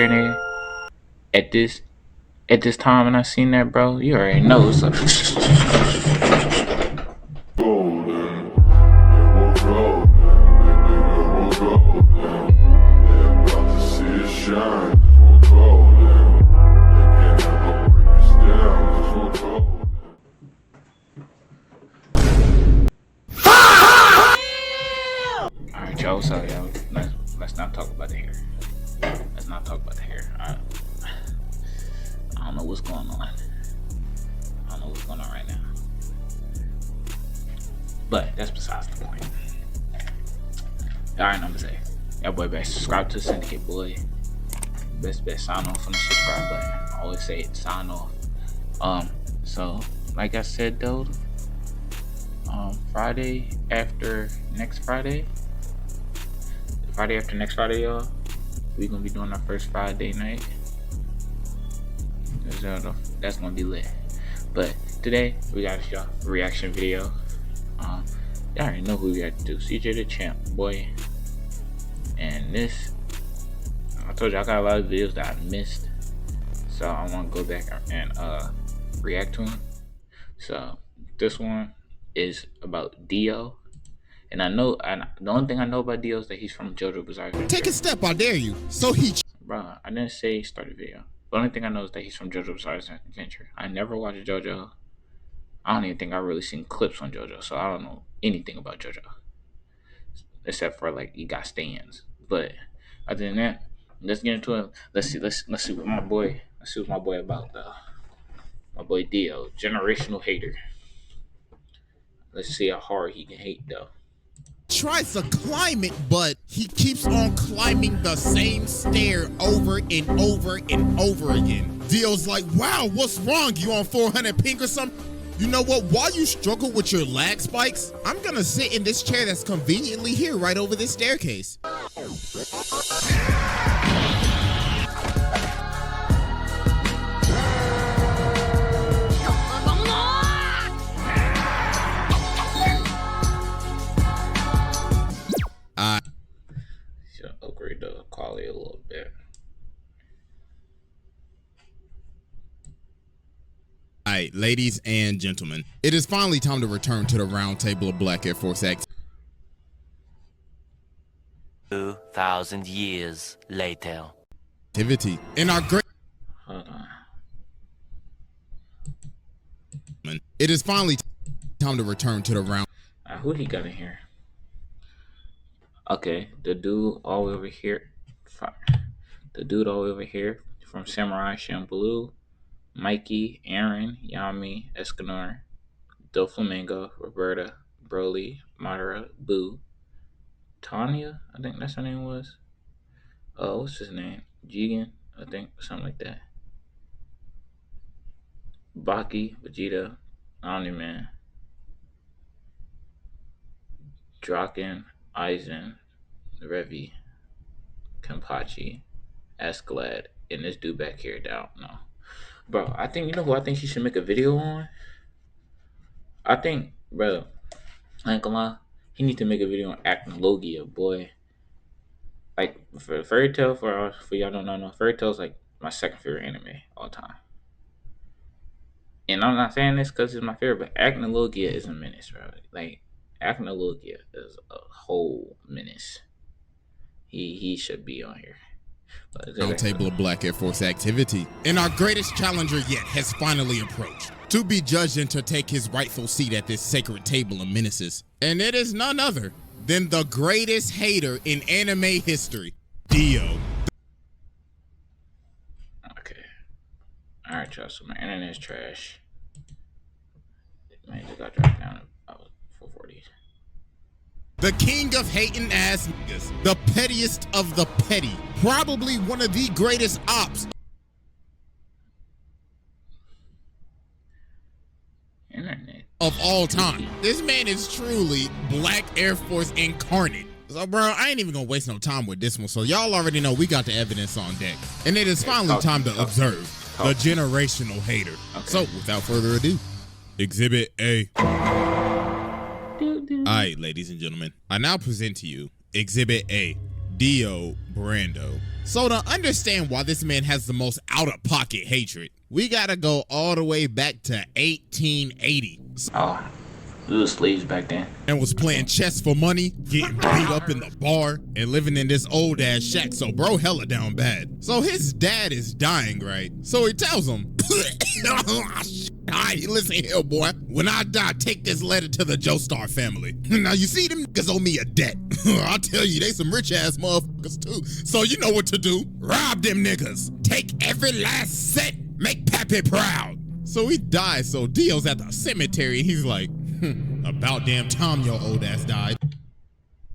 nigga. At this time when I seen that, bro, you already know it's like alright, y'all, so y'all, let's not talk about the hair. Let's not talk about the hair. I don't know what's going on. I don't know what's going on right now. But that's besides the point. Alright, I'm gonna say, y'all boy back. Subscribe to the Syndicate, boy. Best sign off on the subscribe button. I always say it, sign off. So like I said though, Friday after next Friday, y'all, we gonna be doing our first Friday night. That's gonna be lit. But today we got y'all a reaction video. Y'all already know who we got to do. Cjdachamp, boy. And this, I told you I got a lot of videos that I missed, so I want to go back and react to them. So this one is about Dio, and the only thing I know about Dio is that he's from JoJo Bizarre Adventure. Take a step, I dare you. So Bro, I didn't say start the video. The only thing I know is that he's from JoJo Bizarre Adventure. I never watched JoJo. I don't even think I've really seen clips on JoJo, so I don't know anything about JoJo, except for like he got stands. But other than that, let's get into it. Let's see what my boy. Let's see what my boy about though. My boy Dio, generational hater. Let's see how hard he can hate though. tries to climb it, but he keeps on climbing the same stair over and over and over again. Dio's like, wow, what's wrong? You on 400 ping or something? You know what? While you struggle with your lag spikes, I'm gonna sit in this chair that's conveniently here right over this staircase. Should upgrade the quality a little bit. Alright, ladies and gentlemen, it is finally time to return to the round table of Black Air Force activity. 2,000 years later. In our great... Hold on. It is finally time to return to the round... Who he got in here? Okay, the dude all the way over here. The dude all the way over here from Samurai Champloo. Mikey, Aaron, Yami, Escanor, Doflamingo, Roberta, Broly, Madara, Boo, Tanya, I think that's her name was. What's his name? Jigen, I think, something like that. Baki, Vegeta, Omni-Man, Draken, Aizen, Revi, Kenpachi, Escalade, and this dude back here, I don't know. Bro, I think, you know who I think she should make a video on? I think, bro, I ain't gonna lie, he needs to make a video on Acnologia, boy. Like, for Fairy Tail, for y'all don't know, Fairy Tail's like my second favorite anime all time. And I'm not saying this because it's my favorite, but Acnologia is a menace, bro. Like, Acnologia is a whole menace. He should be on here. Round table of Black Air Force activity. And our greatest challenger yet has finally approached, to be judged and to take his rightful seat at this sacred table of menaces. And it is none other than the greatest hater in anime history, Dio. Okay. Alright, y'all, so my internet's trash. Man, just got dropped down to 440. The king of hating ass niggas, the pettiest of the petty, probably one of the greatest ops Internet of all time. This man is truly Black Air Force incarnate. So, bro, I ain't even gonna waste no time with this one. So y'all already know we got the evidence on deck. And it is finally time to observe the generational hater. Okay. So, without further ado, Exhibit A. Alright, ladies and gentlemen, I now present to you Exhibit A, Dio Brando. So to understand why this man has the most out-of-pocket hatred, we gotta go all the way back to 1880. Oh, we were slaves back then. And was playing chess for money, getting beat up in the bar, and living in this old ass shack, so bro hella down bad. So his dad is dying, right? So he tells him, alright, listen here, boy. When I die, take this letter to the Joestar family. Now you see, them niggas owe me a debt. I'll tell you, they some rich ass motherfuckers too. So you know what to do. Rob them niggas. Take every last cent. Make Pappy proud. So he dies, so Dio's at the cemetery, and he's like, about damn time your old ass died.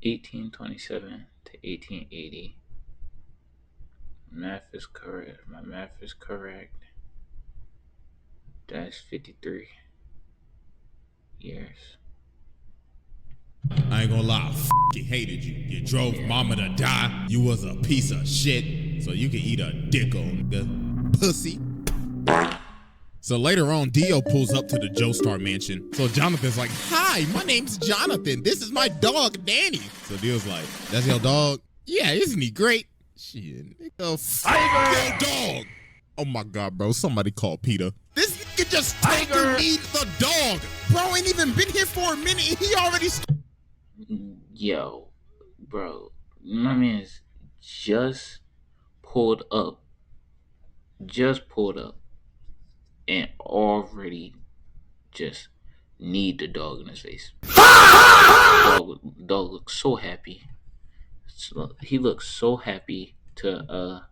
1827 to 1880. Math is correct. My math is correct. That's 53 years. I ain't gonna lie, I f***ing hated you. You drove mama to die. You was a piece of shit. So you can eat a dick on nigga. Pussy. So later on, Dio pulls up to the Joestar mansion. So Jonathan's like, hi, my name's Jonathan. This is my dog, Danny. So Dio's like, that's your dog? Yeah, isn't he great? Shit, nigga, f*** your dog. Oh my God, bro, somebody call Peter. This nigga just Tiger need the dog. Bro ain't even been here for a minute and he already Yo, bro, my man's just pulled up. And already just need the dog in his face. Dog looks so happy. So he looks so happy to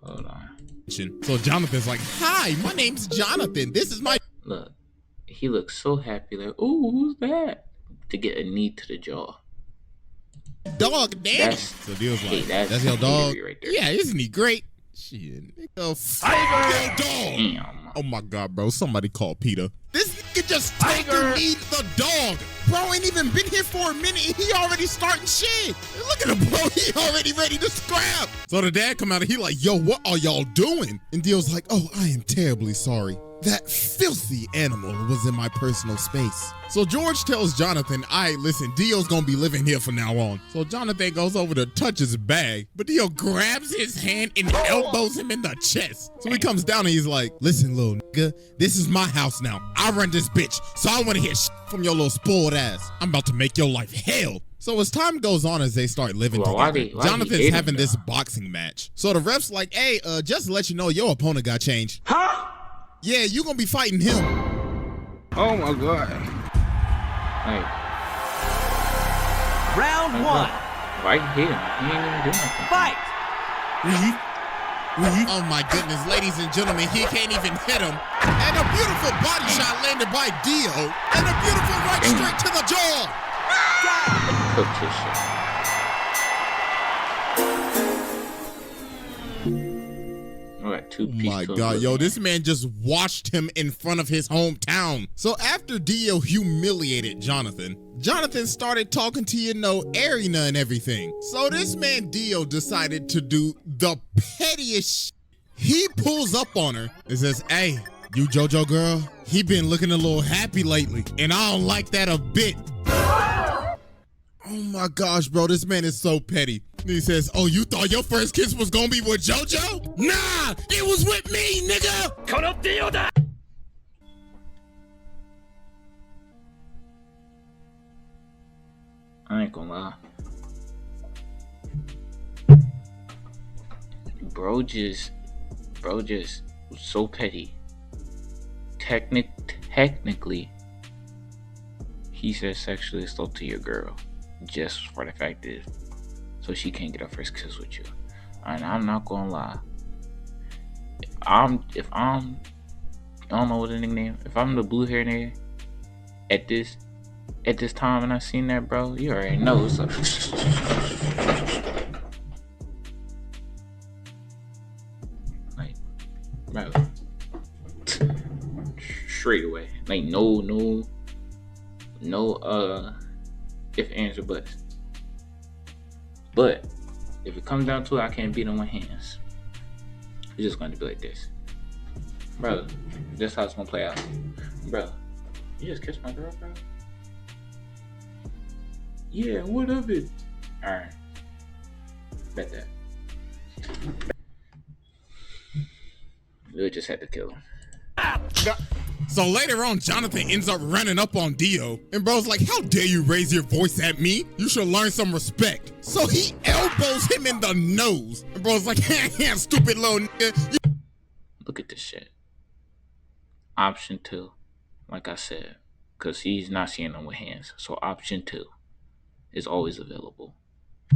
hold on. So Jonathan's like, hi, my name's Jonathan. This is my Look, he looks so happy, like, ooh, who's that? To get a knee to the jaw. Dog, Danny. So Dio's like, that's your dog? Right there. Yeah, isn't he great? Shit, nigga, Tiger your dog. Damn. Oh my God, bro, somebody call Peter. This nigga just Tiger need the dog. Bro ain't even been here for a minute and he already starting shit. Look at him, bro, he already ready to scrap. So the dad come out and he like, yo, what are y'all doing? And Dio's like, oh, I am terribly sorry. That filthy animal was in my personal space. So George tells Jonathan, all right, listen, Dio's gonna be living here from now on. So Jonathan goes over to touch his bag, but Dio grabs his hand and elbows him in the chest. So he comes down and he's like, listen, little nigga, this is my house now. I run this bitch, so I wanna hear shit from your little spoiled ass. I'm about to make your life hell. So as time goes on, as they start living together, Jonathan's having this boxing match. So the ref's like, hey, just to let you know, your opponent got changed. Huh? Yeah, you gonna be fighting him. Oh my God. Hey. Round one. Why hit him? He ain't even doing nothing. Fight! Oh my goodness, ladies and gentlemen, he can't even hit him. And a beautiful body shot landed by Dio. And a beautiful right straight to the jaw. Cooked his shit. Oh my God, yo, this man just watched him in front of his hometown. So after Dio humiliated Jonathan, Jonathan started talking to, you know, Arena and everything. So this man Dio decided to do the pettiest shit. He pulls up on her and says, hey, you JoJo girl, he been looking a little happy lately, and I don't like that a bit. Oh my gosh, bro, this man is so petty. And he says, oh, you thought your first kiss was gonna be with JoJo? Nah, it was with me, nigga! I ain't gonna lie. Bro just was so petty. Technically, he said sexually assault to your girl. Just for the fact that so she can't get her first kiss with you. And I'm not gonna lie. If I'm I don't know what the name. If I'm the blue hair nigga at this time and I seen that, bro, you already know it's like bro, straight away, like no if ands or buts. But if it comes down to it, I can't beat on my hands. It's just going to be like this, bro. This how it's gonna play out, bro. You just kissed my girl, bro? Yeah, what of it? Alright. Bet that. We just had to kill him. So later on, Jonathan ends up running up on Dio, and bro's like, how dare you raise your voice at me? You should learn some respect. So he elbows him in the nose, and bro's like, yeah, stupid little nigga. Look at this shit. Option 2, like I said, because he's not seeing them with hands. So option 2 is always available.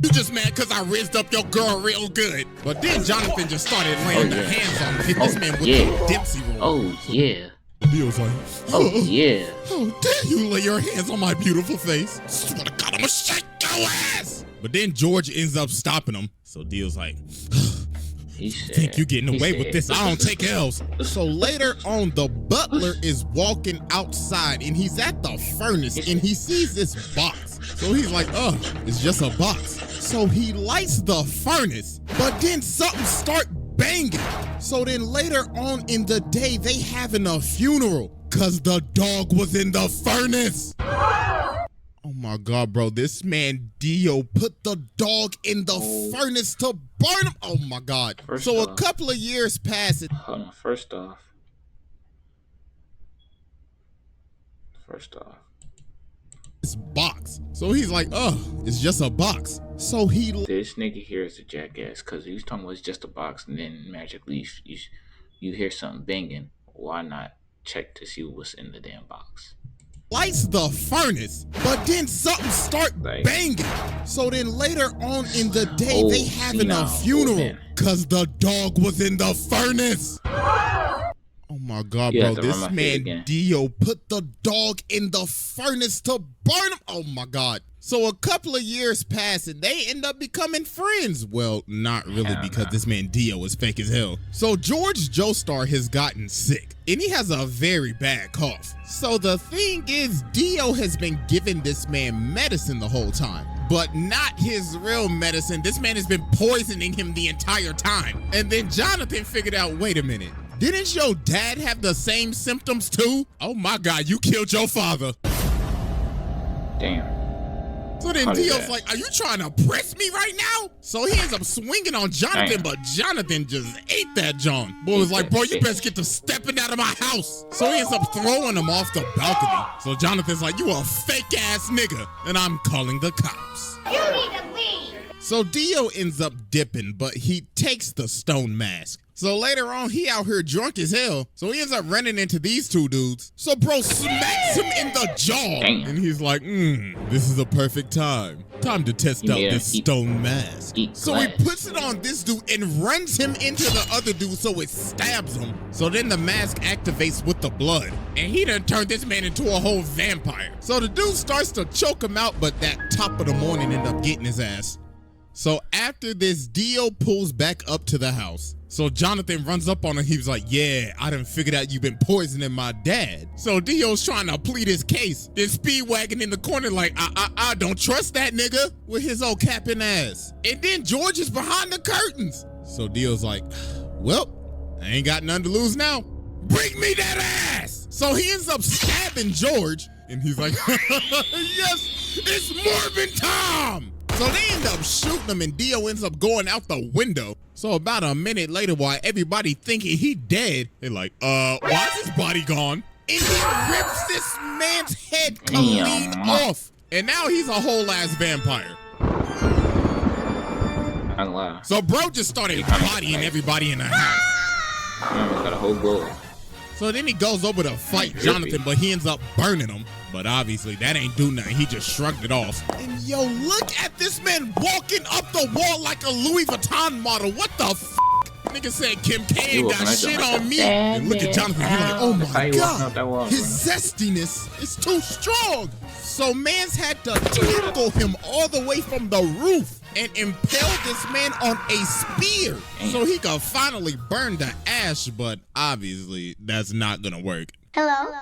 You just mad because I raised up your girl real good. But then Jonathan just started laying the hands on him. Hit this man with the Dempsey roll. Oh, yeah. Dio's like, oh, yeah. How dare you lay your hands on my beautiful face? Swear to God, I'm gonna shake your ass. But then George ends up stopping him. So Dio's like, he said, think you getting away with this? I don't take L's. So later on, the butler is walking outside and he's at the furnace and he sees this box. So he's like, oh, it's just a box. So he lights the furnace, but then something start banging. So then later on in the day, they having a funeral because the dog was in the furnace. Oh my God, bro. This man Dio put the dog in the furnace to burn him. Oh my God. So a couple of years pass. Hold on. First off. This box. So he's like, oh, it's just a box. So this nigga here is a jackass because he was talking about it's just a box, and then magically you hear something banging. Why not check to see what's in the damn box? Lights the furnace, but then something start banging. So then later on in the day, they having a funeral because the dog was in the furnace. Oh my God, bro. This man Dio put the dog in the furnace to burn him. Oh my God. So a couple of years pass and they end up becoming friends. Well, not really, because this man Dio is fake as hell. So George Joestar has gotten sick and he has a very bad cough. So the thing is, Dio has been giving this man medicine the whole time, but not his real medicine. This man has been poisoning him the entire time. And then Jonathan figured out, wait a minute, didn't your dad have the same symptoms too? Oh my God, you killed your father. Damn. So then Dio's like, are you trying to press me right now? So he ends up swinging on Jonathan, but Jonathan just ate that John. Boy was like, bro, you best get to stepping out of my house. So he ends up throwing him off the balcony. So Jonathan's like, you a fake ass nigga, and I'm calling the cops. You need to leave. So Dio ends up dipping, but he takes the stone mask. So later on, he out here drunk as hell. So he ends up running into these two dudes. So bro smacks him in the jaw. Damn. And he's like, this is a perfect time. Time to test out this stone mask. So he puts it on this dude and runs him into the other dude so it stabs him. So then the mask activates with the blood. And he done turned this man into a whole vampire. So the dude starts to choke him out, but that top of the morning end up getting his ass. So after this, Dio pulls back up to the house. So Jonathan runs up on him. He was like, yeah, I done figured out you've been poisoning my dad. So Dio's trying to plead his case. Then Speedwagon in the corner like, I don't trust that nigga with his old capping ass. And then George is behind the curtains. So Dio's like, well, I ain't got nothing to lose now. Bring me that ass. So he ends up stabbing George. And he's like, yes, it's Morbin Tom. So they end up shooting him and Dio ends up going out the window. So about a minute later, while everybody thinking he dead, they're like, why is his body gone? And he rips this man's head clean off. And now he's a whole ass vampire. So bro just started bodying everybody in the house. Got a whole glow. So then he goes over to fight Jonathan, but he ends up burning him. But obviously that ain't do nothing. He just shrugged it off. And yo, look at this man walking up the wall like a Louis Vuitton model. What the f? Nigga said Kim K ain't got shit on me. And look at Jonathan. He's like, oh my God. His zestiness is too strong. So mans had to tackle him all the way from the roof and impale this man on a spear so he could finally burn the ash. But obviously that's not gonna work. Hello?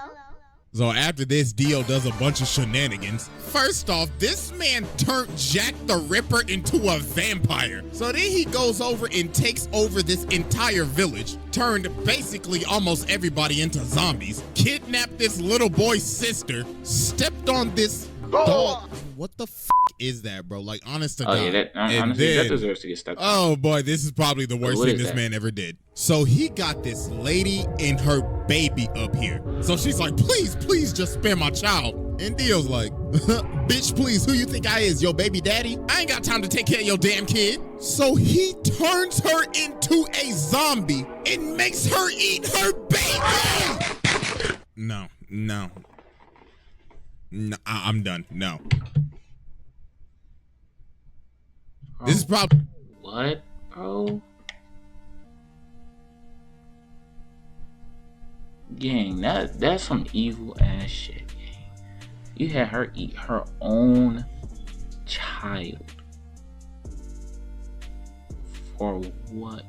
So after this, Dio does a bunch of shenanigans. First off, this man turned Jack the Ripper into a vampire. So then he goes over and takes over this entire village, turned basically almost everybody into zombies, kidnapped this little boy's sister, stepped on this dog. What the f is that, bro? Like, honest to God. Yeah, honestly, that deserves to get stuck. Oh boy, this is probably the worst thing this man ever did. So he got this lady and her baby up here. So she's like, please, please just spare my child. And Dio's like, bitch, please, who you think I is, your baby daddy? I ain't got time to take care of your damn kid. So he turns her into a zombie and makes her eat her baby. No, I'm done. No. This is probably what, bro? Gang, that's some evil ass shit, gang. You had her eat her own child. For what?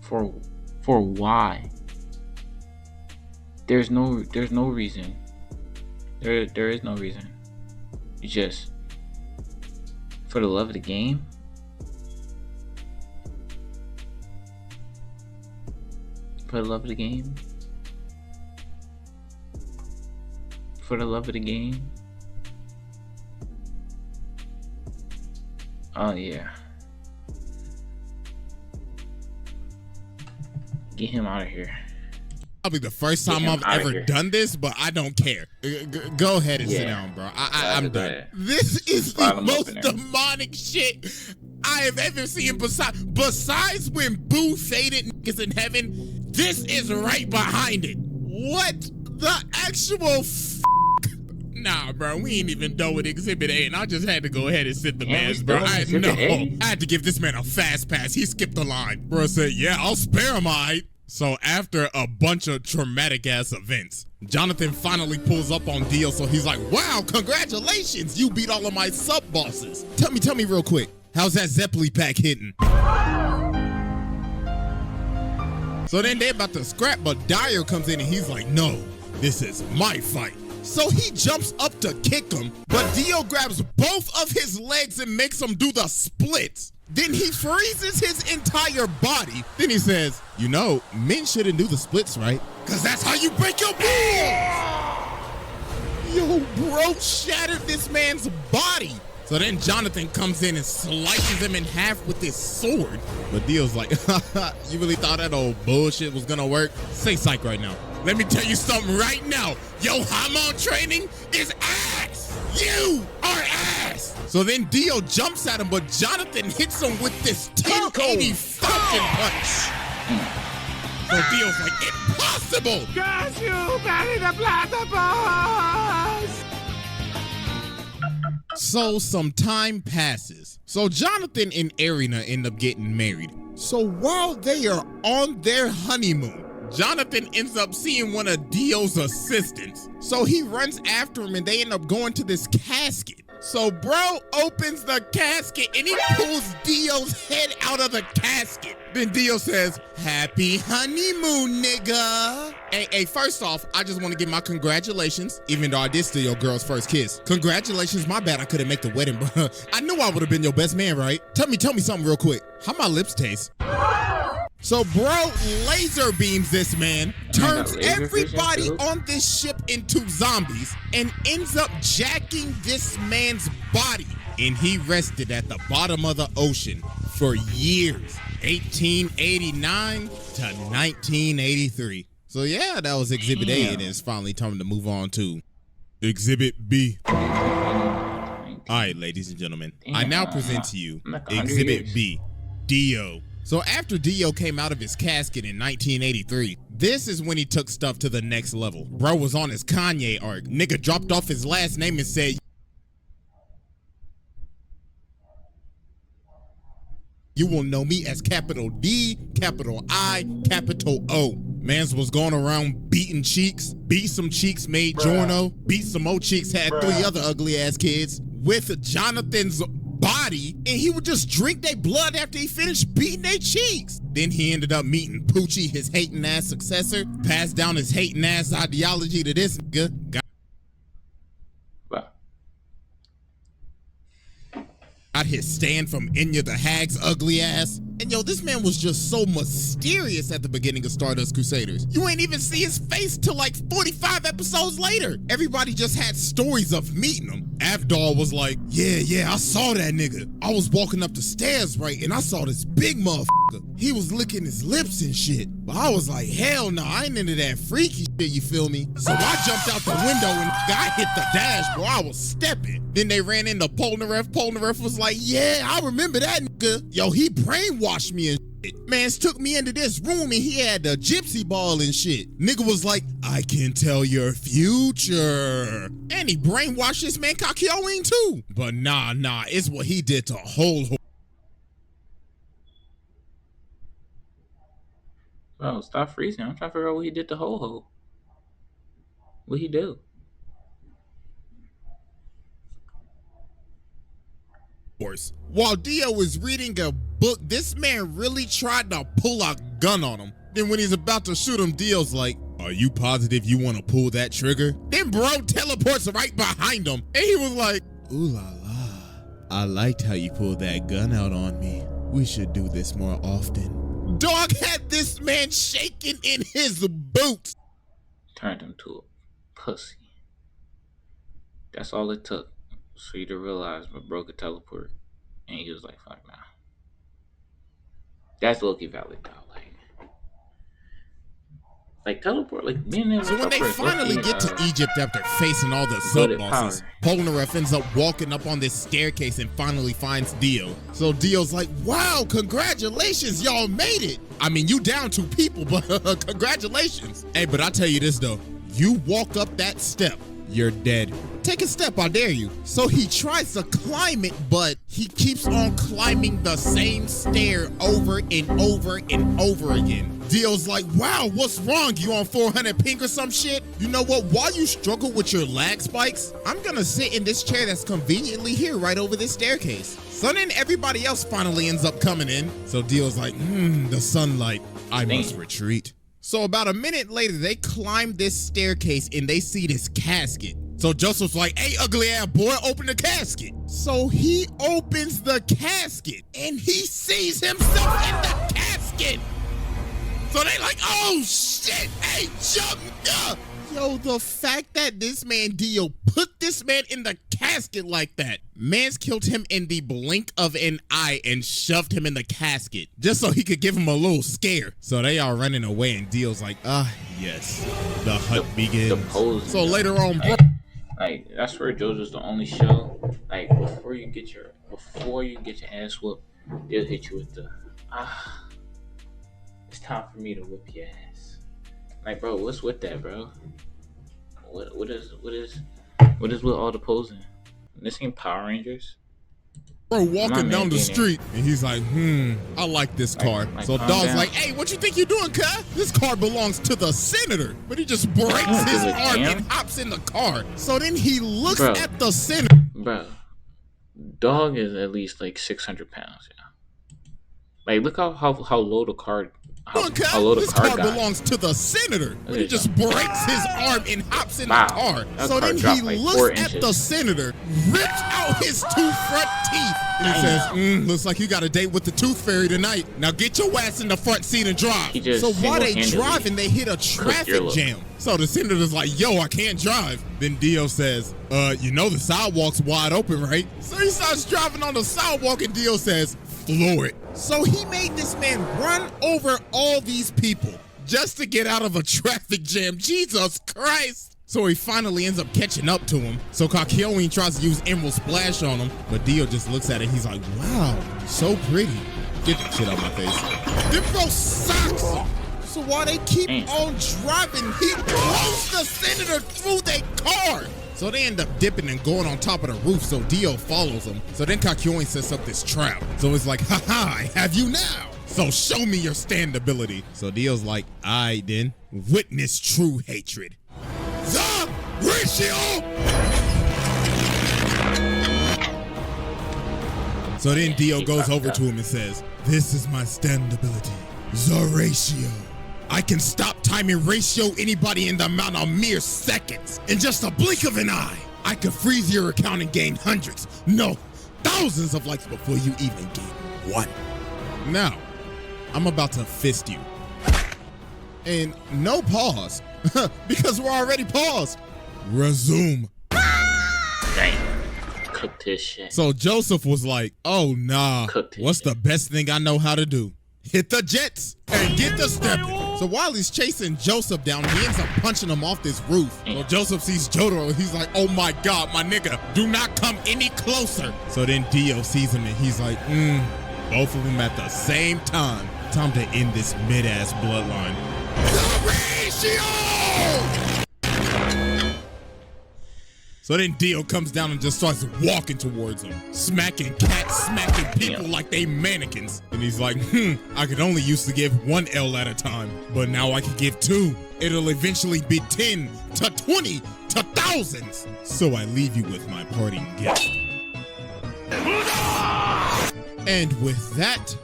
For why? There's no reason. There is no reason. You just for the love of the game. For the love of the game. For the love of the game. Oh yeah. Get him out of here. Probably the first time I've ever done this, but I don't care. Go ahead and sit down, bro. I'm done. This is the most demonic shit I have ever seen. Besides when Boo faded niggas in heaven, this is right behind it. What the actual Nah, bro, we ain't even done with Exhibit A, and I just had to go ahead and sit the mans, bro. I had to give this man a fast pass. He skipped the line. Bro said, yeah, I'll spare him, alright. So after a bunch of traumatic ass events, Jonathan finally pulls up on Dio, so he's like, wow, congratulations, you beat all of my sub bosses. Tell me real quick, how's that Zeppeli pack hitting? So then they're about to scrap, but Dyer comes in and he's like, no, this is my fight. So he jumps up to kick him, but Dio grabs both of his legs and makes him do the splits. Then he freezes his entire body. Then he says, you know, men shouldn't do the splits, right? Because that's how you break your bones. Yo, bro shattered this man's body. So then Jonathan comes in and slices him in half with his sword. But Dio's like, you really thought that old bullshit was gonna work? Say psych right now. Let me tell you something right now. Yo, Hamon training is ass. You are ass. So then Dio jumps at him, but Jonathan hits him with this 1080 fucking punch. So Dio's like, impossible. Gas you, bury the platypus. So some time passes. So Jonathan and Arena end up getting married. So while they are on their honeymoon, Jonathan ends up seeing one of Dio's assistants. So he runs after him and they end up going to this casket. So bro opens the casket and he pulls Dio's head out of the casket. Then Dio says, happy honeymoon, nigga. Hey, first off, I just want to give my congratulations, even though I did steal your girl's first kiss. Congratulations, my bad I couldn't make the wedding, bro. I knew I would have been your best man, right? Tell me something real quick. How my lips taste? So bro laser beams this man, turns everybody on this ship into zombies, and ends up jacking this man's body. And he rested at the bottom of the ocean for years, 1889 to 1983. So yeah, that was Exhibit A, and it's finally time to move on to Exhibit B. All right, ladies and gentlemen, I now present to you Exhibit B, Dio. So after Dio came out of his casket in 1983, this is when he took stuff to the next level. Bro was on his Kanye arc. Nigga dropped off his last name and said, you will know me as capital D, capital I, capital O. Mans was going around beating cheeks, beat some cheeks made Jorno, beat some old cheeks, had 3 other ugly ass kids with Jonathan's body, and he would just drink their blood after he finished beating their cheeks. Then he ended up meeting Poochie, his hating ass successor, passed down his hating ass ideology to this nigga, I'd hit Stan from Enya the Hag's ugly ass. And yo, this man was just so mysterious at the beginning of Stardust Crusaders. You ain't even see his face till like 45 episodes later. Everybody just had stories of meeting him. Avdol was like, yeah, I saw that nigga. I was walking up the stairs, right, and I saw this big motherfucker. He was licking his lips and shit. But I was like, hell no, I ain't into that freaky shit, you feel me? So I jumped out the window and I hit the dash, bro. I was stepping. Then they ran into Polnareff. Polnareff was like, yeah, I remember that nigga. Yo, he brainwashed me and shit. Mans took me into this room and he had the gypsy ball and shit. Nigga was like, I can tell your future. And he brainwashed this man Kakyoin too. But nah, it's what he did to whole. Bro, stop freezing. I'm trying to figure out what he did to Ho-Ho. What'd he do? While Dio was reading a book, this man really tried to pull a gun on him. Then when he's about to shoot him, Dio's like, are you positive you want to pull that trigger? Then bro teleports right behind him. And he was like, ooh la la. I liked how you pulled that gun out on me. We should do this more often. Dog had this man shaking in his boots. Turned him to a pussy. That's all it took for you to realize my bro could teleport. And he was like, fuck nah. That's low-key valid though. Like teleport, like being there. So when they finally get to Egypt after facing all the sub-bosses, Polnareff ends up walking up on this staircase and finally finds Dio. So Dio's like, wow, congratulations, y'all made it. I mean, you down 2 people, but congratulations. Hey, but I tell you this though, you walk up that step, you're dead. Take a step, I dare you. So he tries to climb it, but he keeps on climbing the same stair over and over and over again. Dio's like, wow, what's wrong? You on 400 ping or some shit? You know what? While you struggle with your lag spikes, I'm gonna sit in this chair that's conveniently here right over this staircase. So then everybody else finally ends up coming in. So Dio's like, the sunlight, I must retreat. So about a minute later, they climb this staircase and they see this casket. So Joseph's like, hey, ugly ass boy, open the casket. So he opens the casket and he sees himself in the casket. So they like, oh shit, hey, jump up. Yo, the fact that this man Dio put this man in the casket like that. Mans killed him in the blink of an eye and shoved him in the casket just so he could give him a little scare. So they are running away and Dio's like, yes, the hunt begins. So later on, bro. Like, that's where JoJo's the only show. Like, before you get your ass whooped, they'll hit you with the, it's time for me to whip your ass. Like, bro, what's with that, bro? What is with all the posing? This ain't Power Rangers. Bro walking down the street and he's like, I like this car. So Dog's like, hey, what you think you're doing, cuz? This car belongs to the senator. But he just breaks his arm and hops in the car. So then he looks at the senator. Bro, Dog is at least like 600 pounds, yeah. Like, look how low the car. This car belongs to the senator. But he just breaks his arm and hops in the car. So then he looks at the senator, rips out his 2 front teeth, and he says, looks like you got a date with the tooth fairy tonight. Now get your ass in the front seat and drive. So while they driving, they hit a traffic jam. So the senator's like, yo, I can't drive. Then Dio says, you know the sidewalk's wide open, right? So he starts driving on the sidewalk and Dio says, floor it. So he made this man run over all these people just to get out of a traffic jam. Jesus Christ. So he finally ends up catching up to him. So Kakyoin tries to use Emerald Splash on him, but Dio just looks at it. He's like, wow, so pretty. Get that shit out of my face. Then bro socks him. So while they keep on driving, he blows the senator through their car. So they end up dipping and going on top of the roof, so Dio follows them. So then Kakyoin sets up this trap. So it's like, haha, I have you now. So show me your stand ability. So Dio's like, I then witness true hatred. The ratio! So then Dio goes over to him and says, this is my stand ability, the ratio. I can stop time and ratio anybody in the amount of mere seconds. In just a blink of an eye, I could freeze your account and gain hundreds, no, thousands thousands of likes before you even get one. Now, I'm about to fist you. And no pause, because we're already paused. Resume. Damn. Cooked his shit. So Joseph was like, oh nah, what's the best thing I know how to do? Hit the jets and get the stepping. So while he's chasing Joseph down, he ends up punching him off this roof. So Joseph sees Jotaro and he's like, oh my God, my nigga, do not come any closer. So then Dio sees him and he's like, both of them at the same time. Time to end this mid-ass bloodline. Horatio! So then Dio comes down and just starts walking towards him, smacking cats, smacking people like they mannequins. And he's like, I could only used to give one L at a time, but now I can give two. It'll eventually be 10 to 20 to thousands. So I leave you with my parting gift. And with that,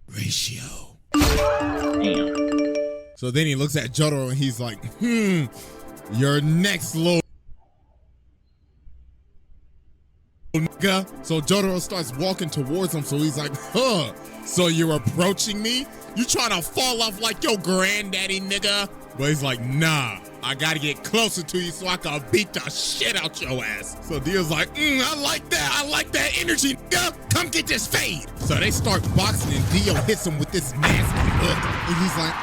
Ratio. Damn. So then he looks at Jotaro and he's like, you're next, Lord. Nigga. So Jotaro starts walking towards him, so he's like, so you're approaching me? You trying to fall off like your granddaddy, nigga? But he's like, nah, I gotta get closer to you so I can beat the shit out your ass. So Dio's like, I like that energy, nigga. Come get this fade. So they start boxing and Dio hits him with this nasty look. And he's like,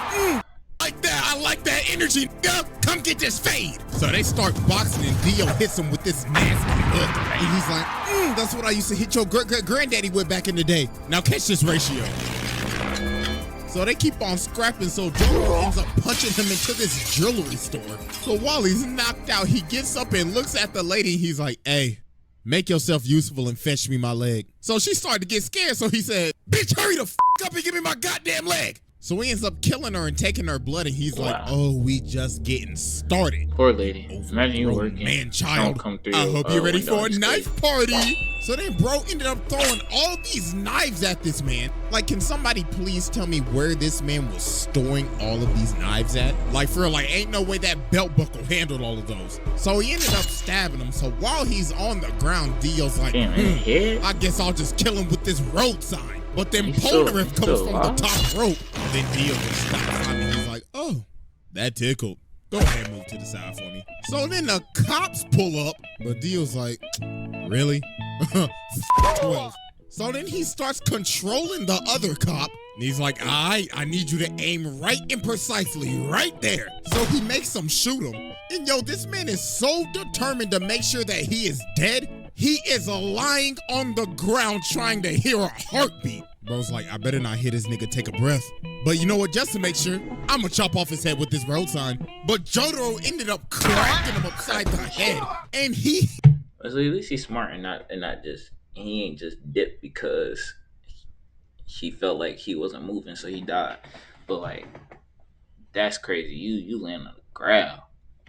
I like that energy, nigga. Come get this fade. So they start boxing and Dio hits him with this nasty look. And he's like, that's what I used to hit your granddaddy with back in the day. Now catch this, Ratio. So they keep on scrapping, so Jotaro ends up punching him into this jewelry store. So while he's knocked out, he gets up and looks at the lady. He's like, hey, make yourself useful and fetch me my leg. So she started to get scared, so he said, bitch, hurry the f up and give me my goddamn leg. So he ends up killing her and taking her blood, and he's like, oh, we just getting started. Poor lady. Imagine you working. Man, child, come through I hope you're ready window for a and knife escape. party. So then bro ended up throwing all these knives at this man. Like, can somebody please tell me where this man was storing all of these knives at? Like, for real, like, ain't no way that belt buckle handled all of those. So he ended up stabbing him. So while he's on the ground, Dio's like, I guess I'll just kill him with this road sign. But then Polnareff comes from the top rope. And then Dio just stops on me. He's like, oh, that tickled. Go ahead, move to the side for me. So then the cops pull up, but Dio's like, really? 12. So then he starts controlling the other cop. And he's like, I need you to aim right and precisely right there. So he makes him shoot him. And yo, this man is so determined to make sure that he is dead. He is lying on the ground trying to hear a heartbeat. Bro's like, I better not hear this nigga take a breath. But you know what, just to make sure, I'm gonna chop off his head with this road sign. But Jotaro ended up cracking him upside the head. And he... So at least he's smart and not just, he ain't just dipped because he felt like he wasn't moving, so he died. But like, that's crazy. You land on the ground.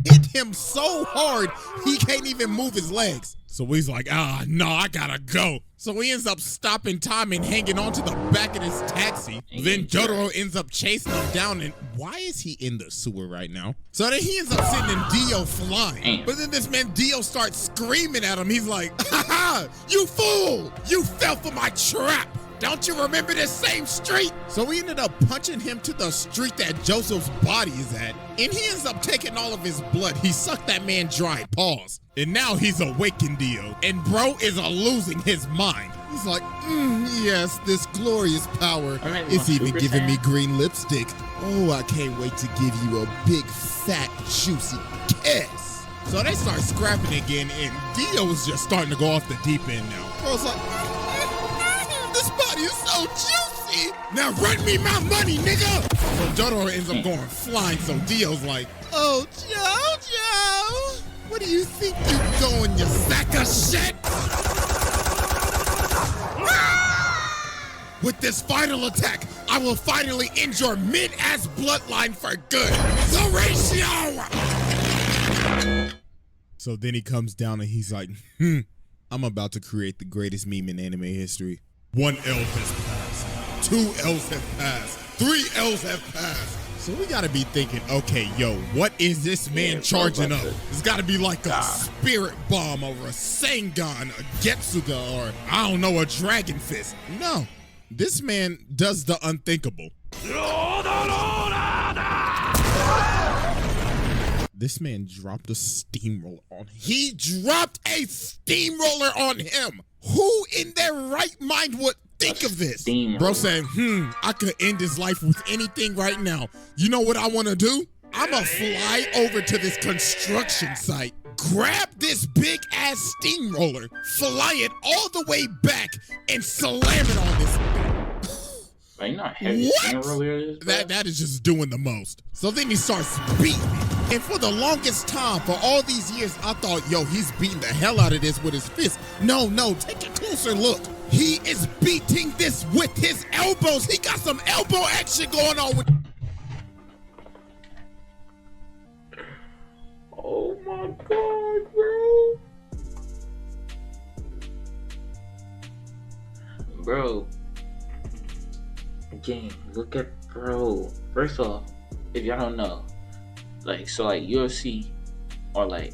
Hit him so hard, he can't even move his legs. So he's like, no, I gotta go. So he ends up stopping time and hanging onto the back of his taxi. Then Jotaro ends up chasing him down, and why is he in the sewer right now? So then he ends up sending Dio flying. But then this man Dio starts screaming at him. He's like, ha ha, you fool! You fell for my trap! Don't you remember this same street? So we ended up punching him to the street that Joseph's body is at. And he ends up taking all of his blood. He sucked that man dry. Pause. And now he's awakened Dio. And bro is losing his mind. He's like, yes, this glorious power. It's even giving me green lipstick. Oh, I can't wait to give you a big, fat, juicy kiss. So they start scrapping again, and Dio is just starting to go off the deep end now. Bro's like, this body is so juicy. Now run me my money, nigga. So Jotaro ends up going flying. So Dio's like, oh, Jojo, what do you think you're going, you sack of shit? With this final attack, I will finally end your mid-ass bloodline for good. The Ratio! So then he comes down and he's like, I'm about to create the greatest meme in anime history. 1 L has passed. 2 L's have passed. 3 L's have passed. So we gotta be thinking, okay, yo, what is this man charging up? It's gotta be like a spirit bomb or a Sengon, a Getsuga, or I don't know, a Dragon Fist. No, this man does the unthinkable. This man dropped a steamroller on him. He dropped a steamroller on him. Who in their right mind would think of this? Bro saying, I could end his life with anything right now. You know what I want to do? I'm going to fly over to this construction site, grab this big ass steamroller, fly it all the way back, and slam it on this thing. Like, you know how heavy steamroller is? That is just doing the most. So then he starts beating it. And for the longest time, for all these years, I thought, yo, he's beating the hell out of this with his fist. No, take a closer look. He is beating this with his elbows. He got some elbow action going on with. Oh my God, bro. Bro. Gang, look at bro. First off, if y'all don't know, like, so like UFC or like,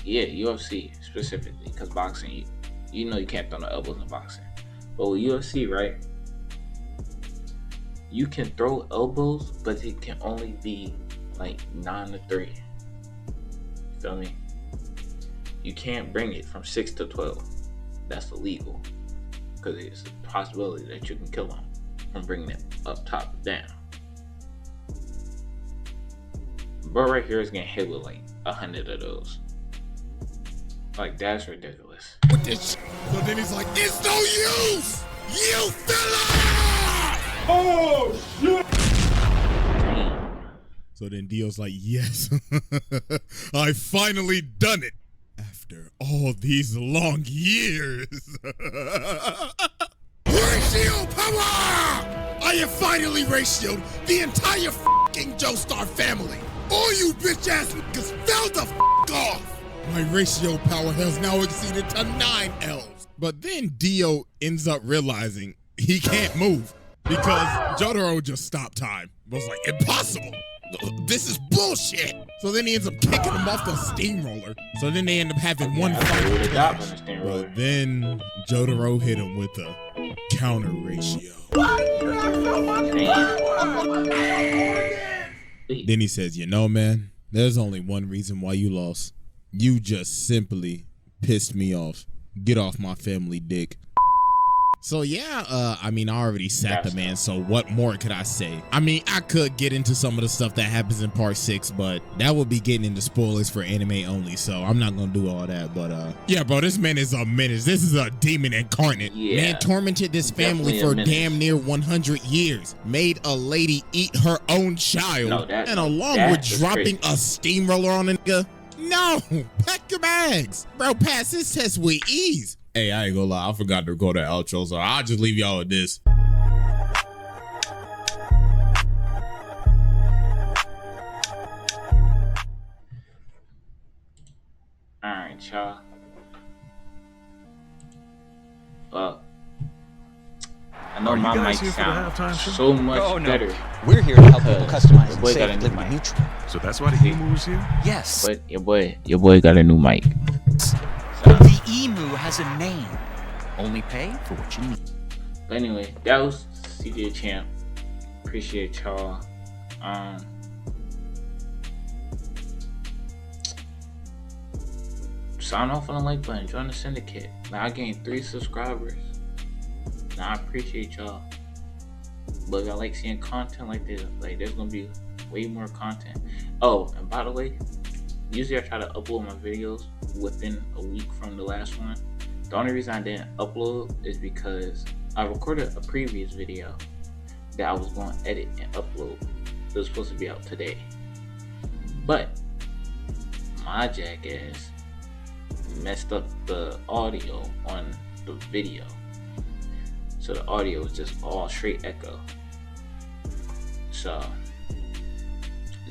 yeah, UFC specifically, because boxing, you know you can't throw no elbows in boxing. But with UFC, right, you can throw elbows, but it can only be like 9-3. Feel me? You can't bring it from 6 to 12. That's illegal, because it's a possibility that you can kill them from bringing it up top down. Bro right here is getting hit with like 100 of those. Like, that's ridiculous. With this so then he's like, it's no use! You fella! Oh shit! Damn. So then Dio's like, yes, I finally done it. After all these long years. Ratio power! I have finally ratioed the entire fucking Joestar family. All you bitch ass niggas fell the off. My ratio power has now exceeded to 9 elves. But then Dio ends up realizing he can't move because Jotaro just stopped time. I was like, impossible. This is bullshit. So then he ends up kicking him off the steamroller. So then they end up having one fight. But then Jotaro hit him with a counter ratio. Then he says, you know, man, there's only one reason why you lost. You just simply pissed me off. Get off my family dick. So yeah, I mean, I already sat the man, so what more could I say? I mean, I could get into some of the stuff that happens in part 6, but that would be getting into spoilers for anime only, so I'm not gonna do all that. But yeah, bro, this man is a menace. This is a demon incarnate. Yeah. Man tormented this family for damn near 100 years. Made a lady eat her own child, and along with dropping a steamroller on a nigga. No, pack your bags. Bro, pass this test with ease. Hey, I ain't gonna lie, I forgot to record the outro, so I'll just leave y'all with this. Alright, y'all. Well, I know my mic sounds so much better. We're here to help people customize and save living neutral. So that's why the emu was here? Yes. But your boy got a new mic. The emu has a name. Only pay for what you need. But anyway, that was Cjdachamp. Appreciate y'all. Sign off on the like button. Join the syndicate. Now I gained 3 subscribers. Now I appreciate y'all. But if y'all like seeing content like this, like there's gonna be way more content. Oh, and by the way, usually I try to upload my videos within a week from the last one. The only reason I didn't upload is because I recorded a previous video that I was going to edit and upload. It was supposed to be out today. But my jackass messed up the audio on the video. So the audio was just all straight echo. So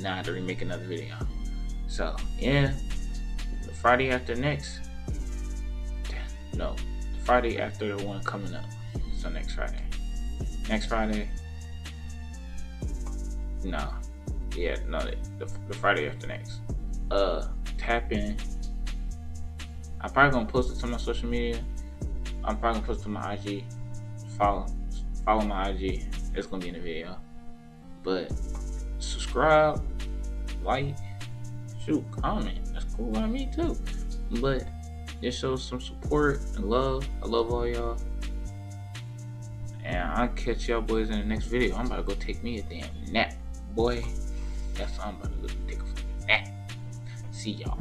now I had to remake another video. So yeah, the Friday after next. No, the Friday after the one coming up. So next Friday. Next Friday. No. Yeah, no, the Friday after next. Tap in. I'm probably gonna post it to my social media. I'm probably gonna post it to my IG. Follow my IG. It's gonna be in the video. But subscribe, like, shoot, comment. That's cool by me too. But just show some support and love. I love all y'all. And I'll catch y'all boys in the next video. I'm about to go take me a damn nap, boy. That's what I'm about to go take a fucking nap. See y'all.